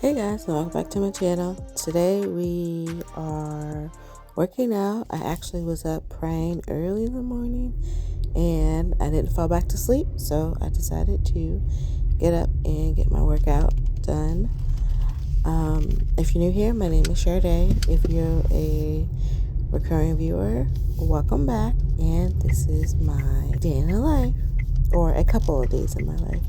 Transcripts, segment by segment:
Hey guys, and welcome back to my channel. Today we are working out. I actually was up praying early in the morning and I didn't fall back to sleep, so I decided to get up and get my workout done. If you're new here, my name is Shardae. If you're a recurring viewer, welcome back, and this is my day in the life, or a couple of days in my life.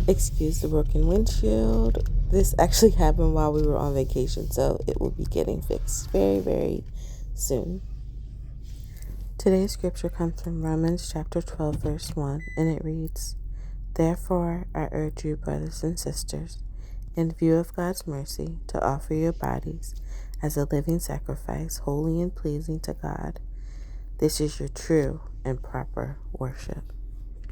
Excuse the broken windshield. This actually happened while we were on vacation, so it will be getting fixed very, very soon. Today's scripture comes from Romans chapter 12, verse 1, and it reads, "Therefore, I urge you, brothers and sisters, in view of God's mercy, to offer your bodies as a living sacrifice, holy and pleasing to God. This is your true and proper worship."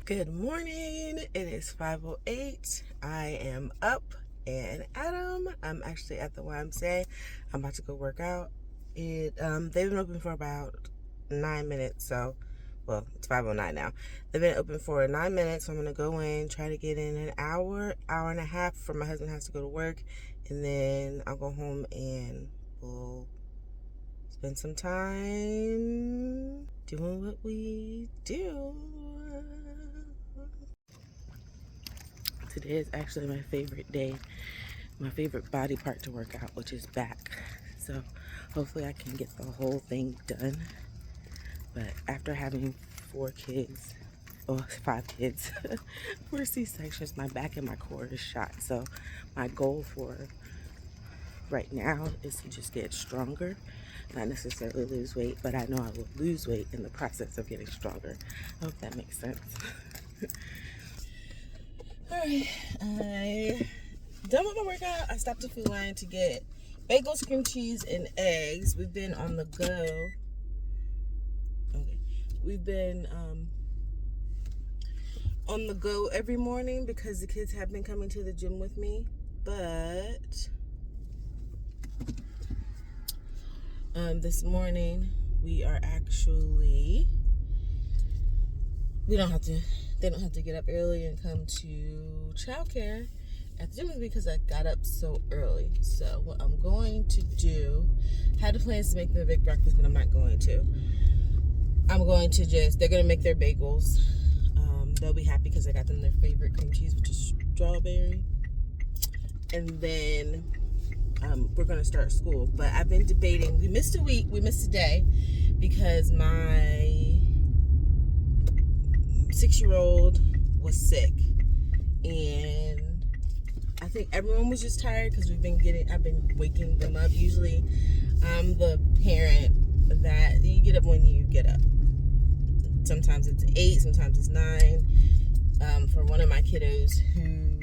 Good morning. It is 5:08. I am up and I'm actually at the YMCA. I'm about to go work out. They've been open for about 9 minutes, so it's 5:09 now. They've been open for 9 minutes, so I'm gonna go in, try to get in an hour and a half before my husband has to go to work, and then I'll go home and we'll spend some time doing what we do. Today is actually my favorite day, my favorite body part to work out, which is back. So hopefully I can get the whole thing done. But after having 5 kids, for C-sections, my back and my core is shot. So my goal for right now is to just get stronger, not necessarily lose weight, but I know I will lose weight in the process of getting stronger. I hope that makes sense. Alright, I done with my workout. I stopped at Food Lion to get bagels, cream cheese, and eggs. We've been on the go. Okay. We've been on the go every morning because the kids have been coming to the gym with me. But this morning we are actually, they don't have to get up early and come to childcare at the gym with me because I got up so early. So what I'm going to do, had the plans to make them a big breakfast, but I'm not going to. I'm going to they're going to make their bagels. They'll be happy because I got them their favorite cream cheese, which is strawberry. And then we're going to start school. But I've been debating. We missed a week. We missed a day because my 6-year-old was sick, and I think everyone was just tired because I've been waking them up. Usually I'm the parent that you get up when you get up. Sometimes it's 8, sometimes it's 9. For one of my kiddos who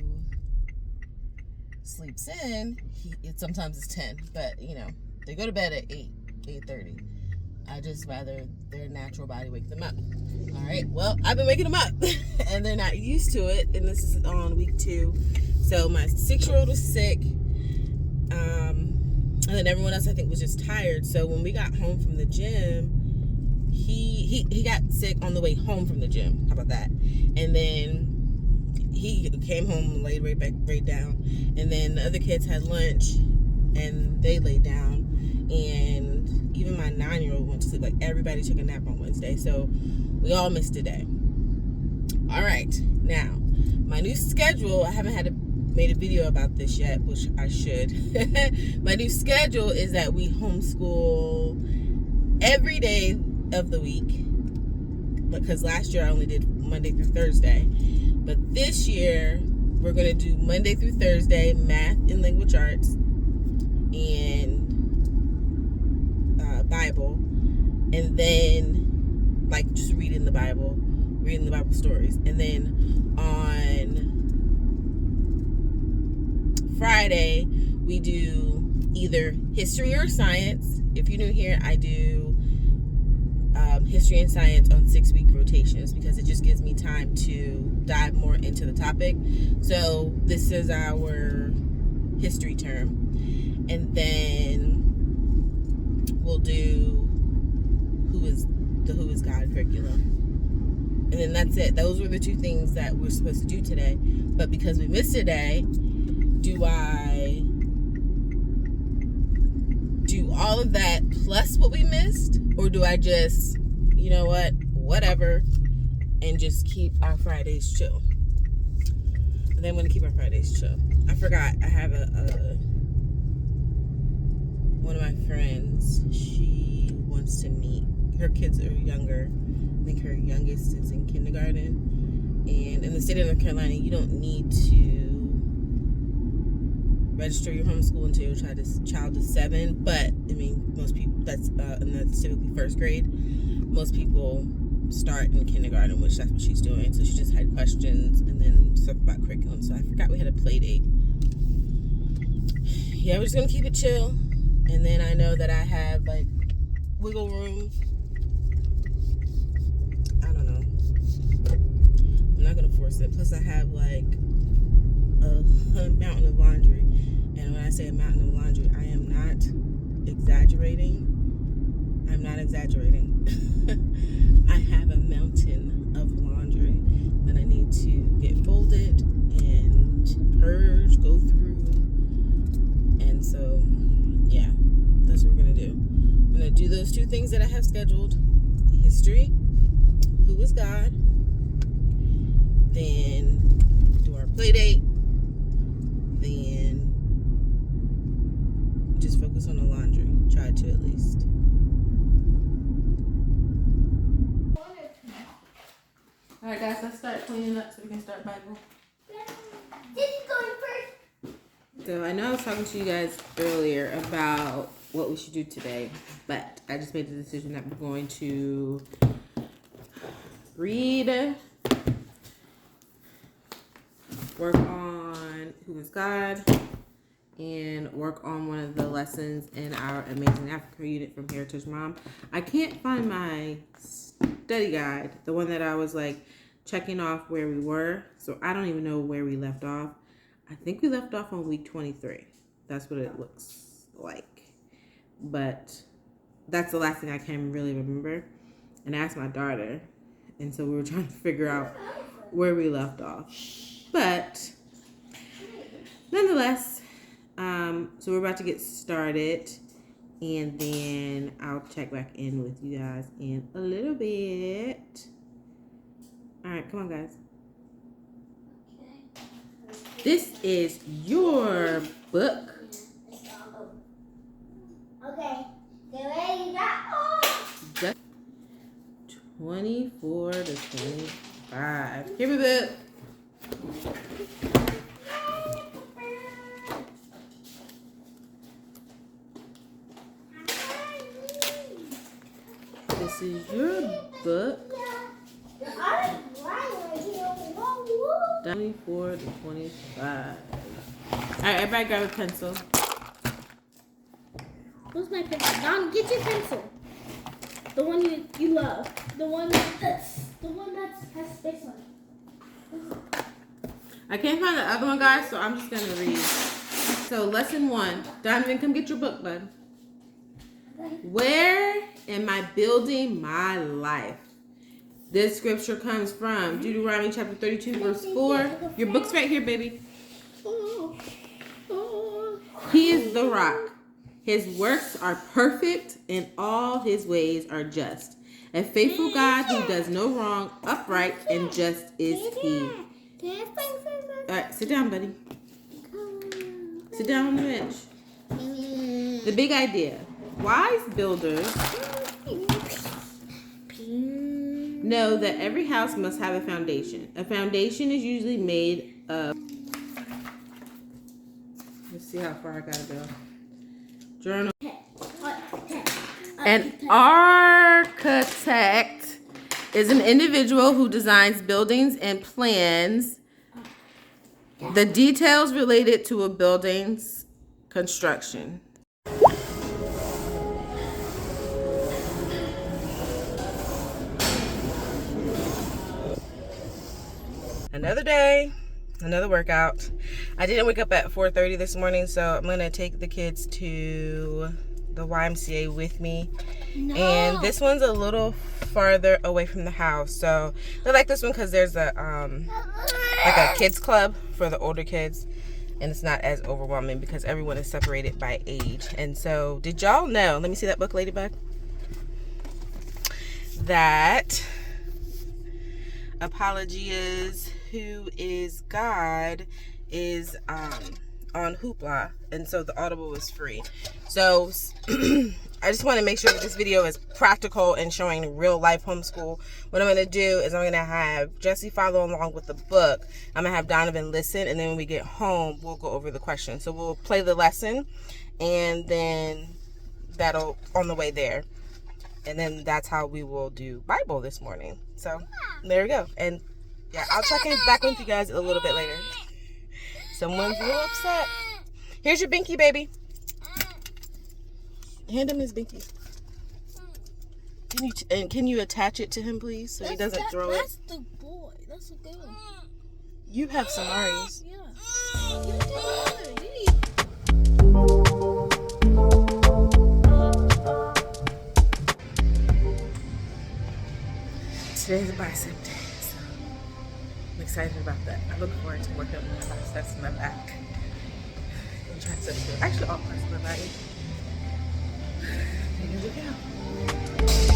sleeps in, sometimes it's 10, but they go to bed at 8:30. I just rather their natural body wake them up. All right, well, I've been waking them up and they're not used to it, and this is on week 2. So my 6-year-old was sick, and then everyone else I think was just tired. So when we got home from the gym, he got sick on the way home from the gym. How about that? And then he came home and laid right down. And then the other kids had lunch and they laid down. And even my 9-year-old went to sleep. Like, everybody took a nap on Wednesday. So we all missed a day. All right. Now, my new schedule, I haven't made a video about this yet, which I should. My new schedule is that we homeschool every day of the week, because last year I only did Monday through Thursday, but this year we're going to do Monday through Thursday math and language arts and Bible, and then just reading the Bible stories, and then on Friday we do either history or science. If you're new here, I do history and science on 6-week rotations because it just gives me time to dive more into the topic. So this is our history term, and then we'll do Who is God curriculum, and then that's it. Those were the 2 things that we're supposed to do today, but because we missed a day, Do I do all of that plus what we missed? Or do I just, you know what, whatever, and just keep our Fridays chill? And then I'm going to keep our Fridays chill. I forgot, I have one of my friends, she wants to meet, her kids are younger. I think her youngest is in kindergarten. And in the state of North Carolina, you don't need to register your homeschool until your child is 7. But, I mean, most people, and that's typically first grade. Most people start in kindergarten, which that's what she's doing. So she just had questions and then stuff about curriculum. So I forgot we had a play date. Yeah, we're just going to keep it chill. And then I know that I have, like, wiggle room. I don't know. I'm not going to force it. Plus, I have, like, a mountain of laundry. And when I say a mountain of laundry, I am not exaggerating. I'm not exaggerating. I have a mountain of laundry that I need to get folded and purge, go through. And so, yeah, that's what we're going to do. I'm going to do those 2 things that I have scheduled. History, who is God, then do our play date, then just focus on the laundry. Try to at least. Alright guys, let's start cleaning up so we can start Bible. So I know I was talking to you guys earlier about what we should do today, but I just made the decision that we're going to read, work on Who is God, and work on one of the lessons in our Amazing Africa unit from Heritage Mom. I can't find my study guide, the one that I was like checking off where we were, so I don't even know where we left off. I think we left off on week 23. That's what it looks like. But that's the last thing I can really remember. And I asked my daughter, and so we were trying to figure out where we left off. But nonetheless, so we're about to get started, and then I'll check back in with you guys in a little bit. All right, come on, guys. This is your book. Okay, get ready, go. Just 24 to 25. Here we go. This is your book. 24 to 25. Alright, everybody grab a pencil. Where's my pencil? Don, get your pencil. The one you love. The one that has space on it. I can't find the other one, guys, so I'm just gonna read. So lesson 1. Donovan, come get your book, bud. Where am I building my life? This scripture comes from Deuteronomy chapter 32, verse 4. Your book's right here, baby. He is the rock. His works are perfect, and all his ways are just. A faithful God who does no wrong, upright and just is he. All right, sit down, buddy. Sit down on the bench. The big idea. Wise builders know that every house must have a foundation. A foundation is usually made of... Let's see how far I gotta go. Journal. An architect is an individual who designs buildings and plans the details related to a building's construction. Another day, another workout. I didn't wake up at 4:30 this morning, so I'm gonna take the kids to the YMCA with me. No. And this one's a little farther away from the house, so I like this one because there's a like a kids club for the older kids. and it's not as overwhelming because everyone is separated by age. And so, did y'all know, let me see that book, Ladybug, that Apologia Who is God is on Hoopla, and so the Audible is free. So I just want to make sure that this video is practical and showing real life homeschool. What I'm going to do is I'm going to have Jesse follow along with the book. I'm going to have Donovan listen, and then when we get home, we'll go over the questions. So we'll play the lesson, and then that'll on the way there. And then that's how we will do Bible this morning. So there we go. And yeah, I'll check in back with you guys a little bit later. Someone's a little upset. Here's your binky, baby. Hand him his binky. Can you attach it to him, please, so he doesn't throw it? That's the boy. That's a good one. You have Samaris. Yeah. Today's a bicep day, so I'm excited about that. I look forward to working on my biceps and my back and triceps too. Actually, all parts of my body. Here we go.